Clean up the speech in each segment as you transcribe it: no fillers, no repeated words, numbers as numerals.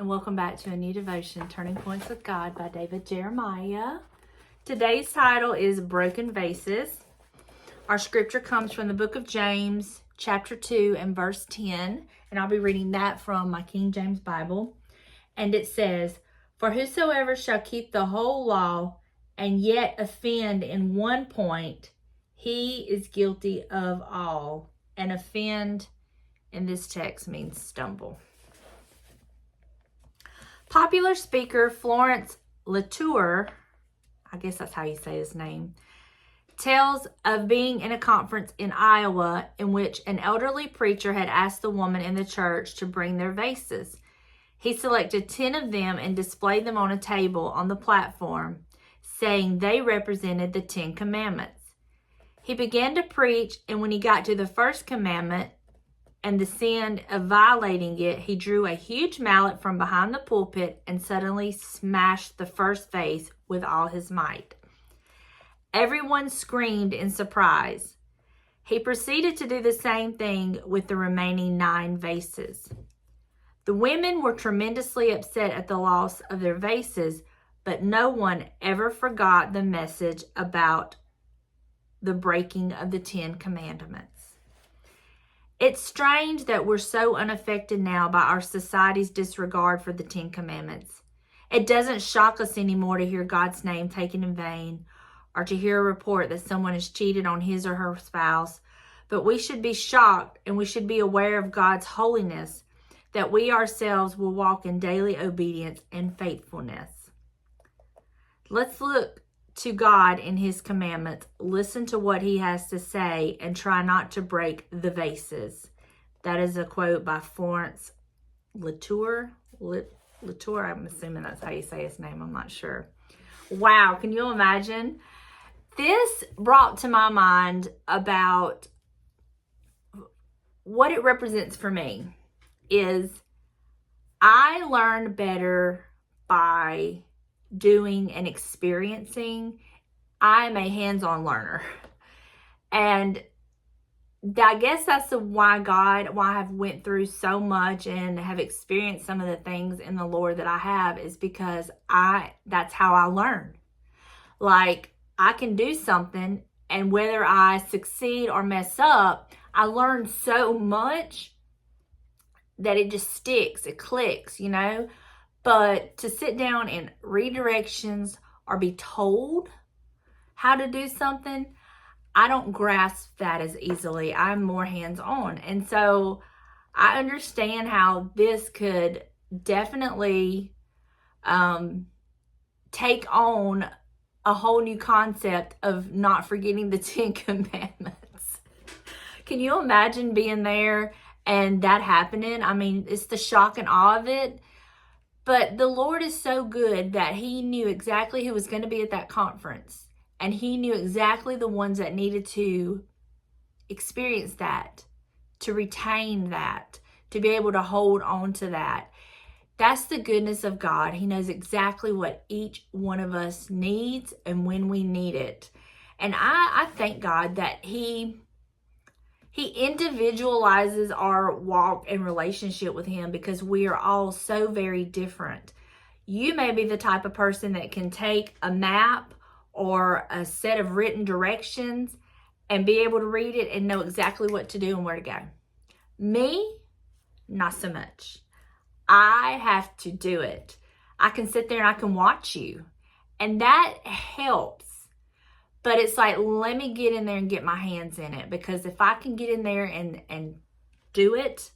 welcome back to a new devotion, Turning Points with God by David Jeremiah. Today's title is Broken Vases. Our scripture comes from the book of James, chapter 2 and verse 10, and I'll be reading that from my King James Bible. And it says, "For whosoever shall keep the whole law and yet offend in one point, he is guilty of all." And offend in this text means stumble. Popular speaker Florence Littauer, I guess that's how you say his name, tells of being in a conference in Iowa in which an elderly preacher had asked the woman in the church to bring their vases. He selected 10 of them and displayed them on a table on the platform, saying they represented the 10 commandments. He began to preach, and when he got to the first commandment and the sin of violating it, he drew a huge mallet from behind the pulpit and suddenly smashed the first vase with all his might. Everyone screamed in surprise. He proceeded to do the same thing with the remaining 9 vases. The women were tremendously upset at the loss of their vases, but no one ever forgot the message about the breaking of the 10 commandments. It's strange that we're so unaffected now by our society's disregard for the 10 commandments. It doesn't shock us anymore to hear God's name taken in vain or to hear a report that someone has cheated on his or her spouse. But we should be shocked and we should be aware of God's holiness, that we ourselves will walk in daily obedience and faithfulness. Let's look to God in his commandments, listen to what he has to say, and try not to break the vases. That is a quote by Florence Littauer. Littauer, I'm assuming that's how you say his name. I'm not sure. Wow, can you imagine? This brought to my mind about what it represents for me is I learned better by doing and experiencing. I'm a hands-on learner. And I guess that's why I have went through so much and have experienced some of the things in the Lord that I have, is because that's how I learn. Like, I can do something, and whether I succeed or mess up, I learn so much that it just sticks, it clicks, you know? But to sit down and read directions or be told how to do something, I don't grasp that as easily. I'm more hands-on. And so I understand how this could definitely take on a whole new concept of not forgetting the 10 commandments. Can you imagine being there and that happening? I mean, it's the shock and awe of it. But the Lord is so good that he knew exactly who was going to be at that conference. And he knew exactly the ones that needed to experience that, to retain that, to be able to hold on to that. That's the goodness of God. He knows exactly what each one of us needs and when we need it. And I thank God that He individualizes our walk and relationship with him, because we are all so very different. You may be the type of person that can take a map or a set of written directions and be able to read it and know exactly what to do and where to go. Me, not so much. I have to do it. I can sit there and I can watch you, and that helps. But it's like, let me get in there and get my hands in it, because if I can get in there and do it,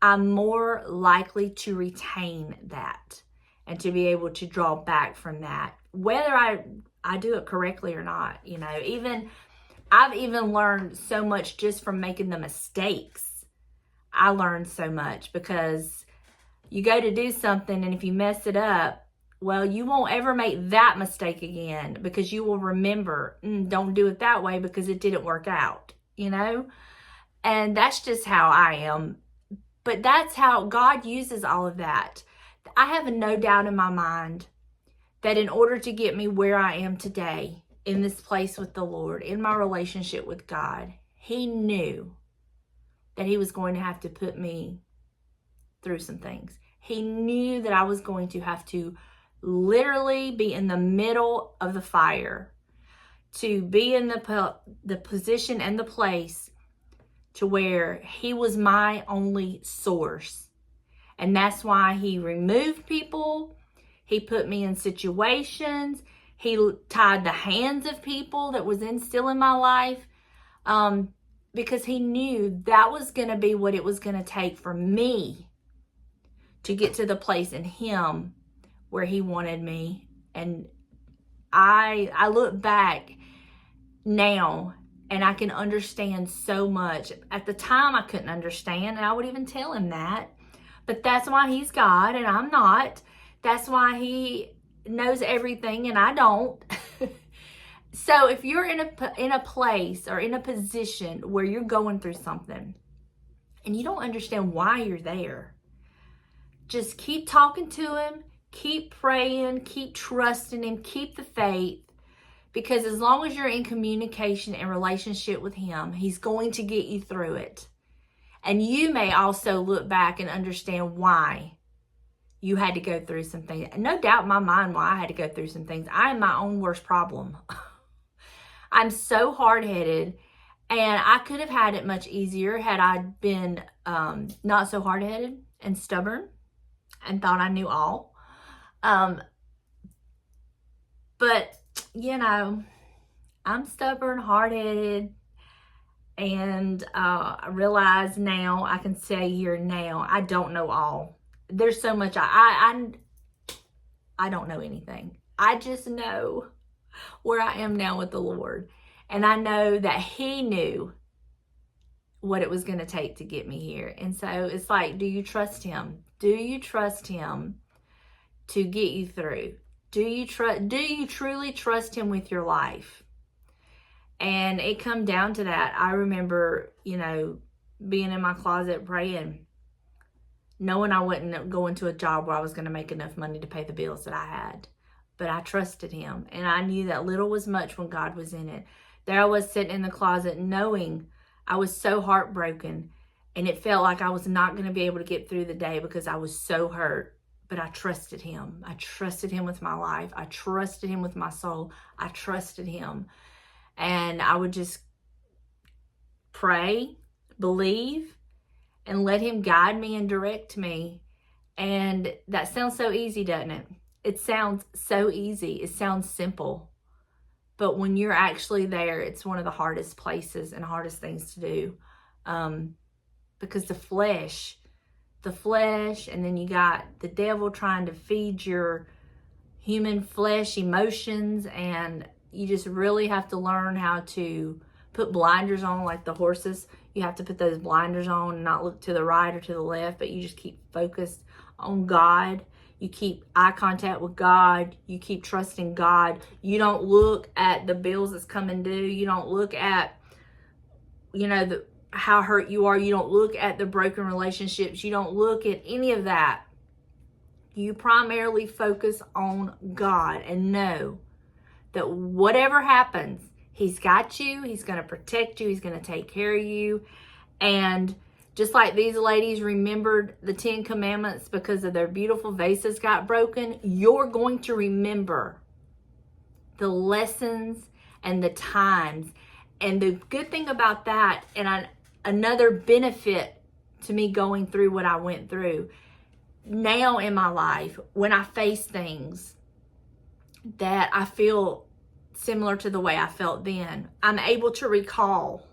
I'm more likely to retain that and to be able to draw back from that, whether I do it correctly or not. You know, I've even learned so much just from making the mistakes. I learned so much because you go to do something, and if you mess it up, well, you won't ever make that mistake again, because you will remember, don't do it that way because it didn't work out, you know? And that's just how I am. But that's how God uses all of that. I have no doubt in my mind that in order to get me where I am today, in this place with the Lord, in my relationship with God, he knew that he was going to have to put me through some things. He knew that I was going to have to literally be in the middle of the fire, to be in the position and the place to where he was my only source. And that's why he removed people. He put me in situations. He tied the hands of people that was still in my life, because he knew that was going to be what it was going to take for me to get to the place in him where he wanted me. And I look back now and I can understand so much. At the time, I couldn't understand, and I would even tell him that. But that's why he's God and I'm not. That's why he knows everything and I don't. So if you're in a place or in a position where you're going through something and you don't understand why you're there, just keep talking to him, keep praying, keep trusting him, keep the faith. Because as long as you're in communication and relationship with him, he's going to get you through it. And you may also look back and understand why you had to go through some things. No doubt in my mind why I had to go through some things. I am my own worst problem. I'm so hard-headed, and I could have had it much easier had I been not so hard-headed and stubborn and thought I knew all. But, you know, I'm stubborn, hard-headed, and I realize now, I can say here now, I don't know all. There's so much I don't know anything. I just know where I am now with the Lord. And I know that he knew what it was going to take to get me here. And so it's like, do you trust him? Do you trust him to get you through? Do you truly trust him with your life? And it come down to that. I remember, being in my closet praying, knowing I wasn't going to a job where I was going to make enough money to pay the bills that I had. But I trusted him. And I knew that little was much when God was in it. There I was sitting in the closet knowing I was so heartbroken. And it felt like I was not going to be able to get through the day because I was so hurt. But I trusted him. I trusted him with my life. I trusted him with my soul. I trusted him. And I would just pray, believe, and let him guide me and direct me. And that sounds so easy, doesn't it? It sounds so easy. It sounds simple. But when you're actually there, it's one of the hardest places and hardest things to do. Because the flesh, and then you got the devil trying to feed your human flesh emotions, and you just really have to learn how to put blinders on like the horses. You have to put those blinders on and not look to the right or to the left, but you just keep focused on God. You keep eye contact with God. You keep trusting God. You don't look at the bills that's coming due. You don't look at, how hurt you are. You don't look at the broken relationships. You don't look at any of that. You primarily focus on God and know that whatever happens, he's got you. He's going to protect you. He's going to take care of you. And just like these ladies remembered the 10 commandments because of their beautiful vases got broken, you're going to remember the lessons and the times. And the good thing about that, and another benefit to me going through what I went through, now in my life, when I face things that I feel similar to the way I felt then, I'm able to recall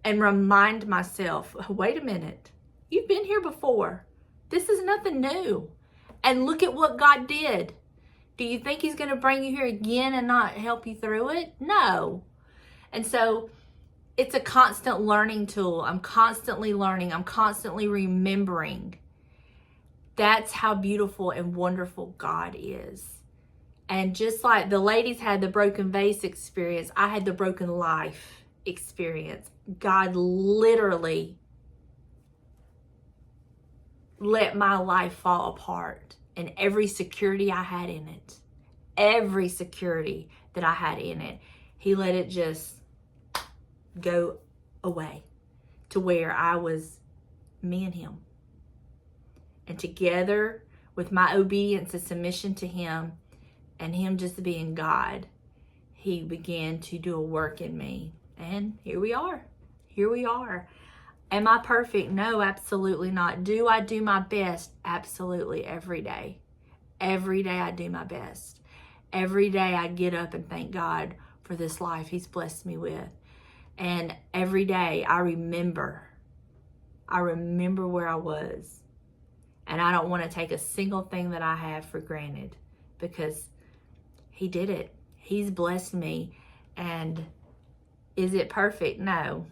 and remind myself, wait a minute, you've been here before. This is nothing new. And look at what God did. Do you think he's going to bring you here again and not help you through it? No. And so it's a constant learning tool. I'm constantly learning. I'm constantly remembering. That's how beautiful and wonderful God is. And just like the ladies had the broken vase experience, I had the broken life experience. God literally let my life fall apart, and every security I had in it, every security that I had in it, he let it just go away to where I was me and him. And together with my obedience and submission to him and him just being God, he began to do a work in me. And here we are. Here we are. Am I perfect? No, absolutely not. Do I do my best? Absolutely, every day. Every day I do my best. Every day I get up and thank God for this life he's blessed me with. And every day I remember where I was. And I don't want to take a single thing that I have for granted, because he did it. He's blessed me. And is it perfect? No.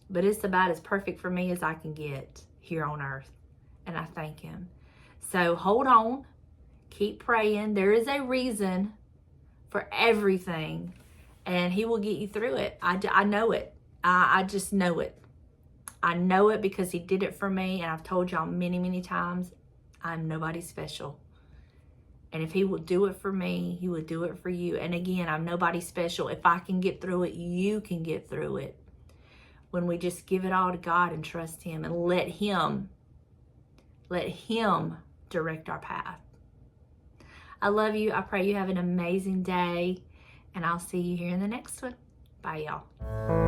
But it's about as perfect for me as I can get here on earth. And I thank him. So hold on. Keep praying. There is a reason for everything. And he will get you through it. I know it. I just know it. I know it because he did it for me. And I've told y'all many, many times, I'm nobody special. And if he will do it for me, he will do it for you. And again, I'm nobody special. If I can get through it, you can get through it. When we just give it all to God and trust him and let him direct our path. I love you. I pray you have an amazing day. And I'll see you here in the next one. Bye, y'all.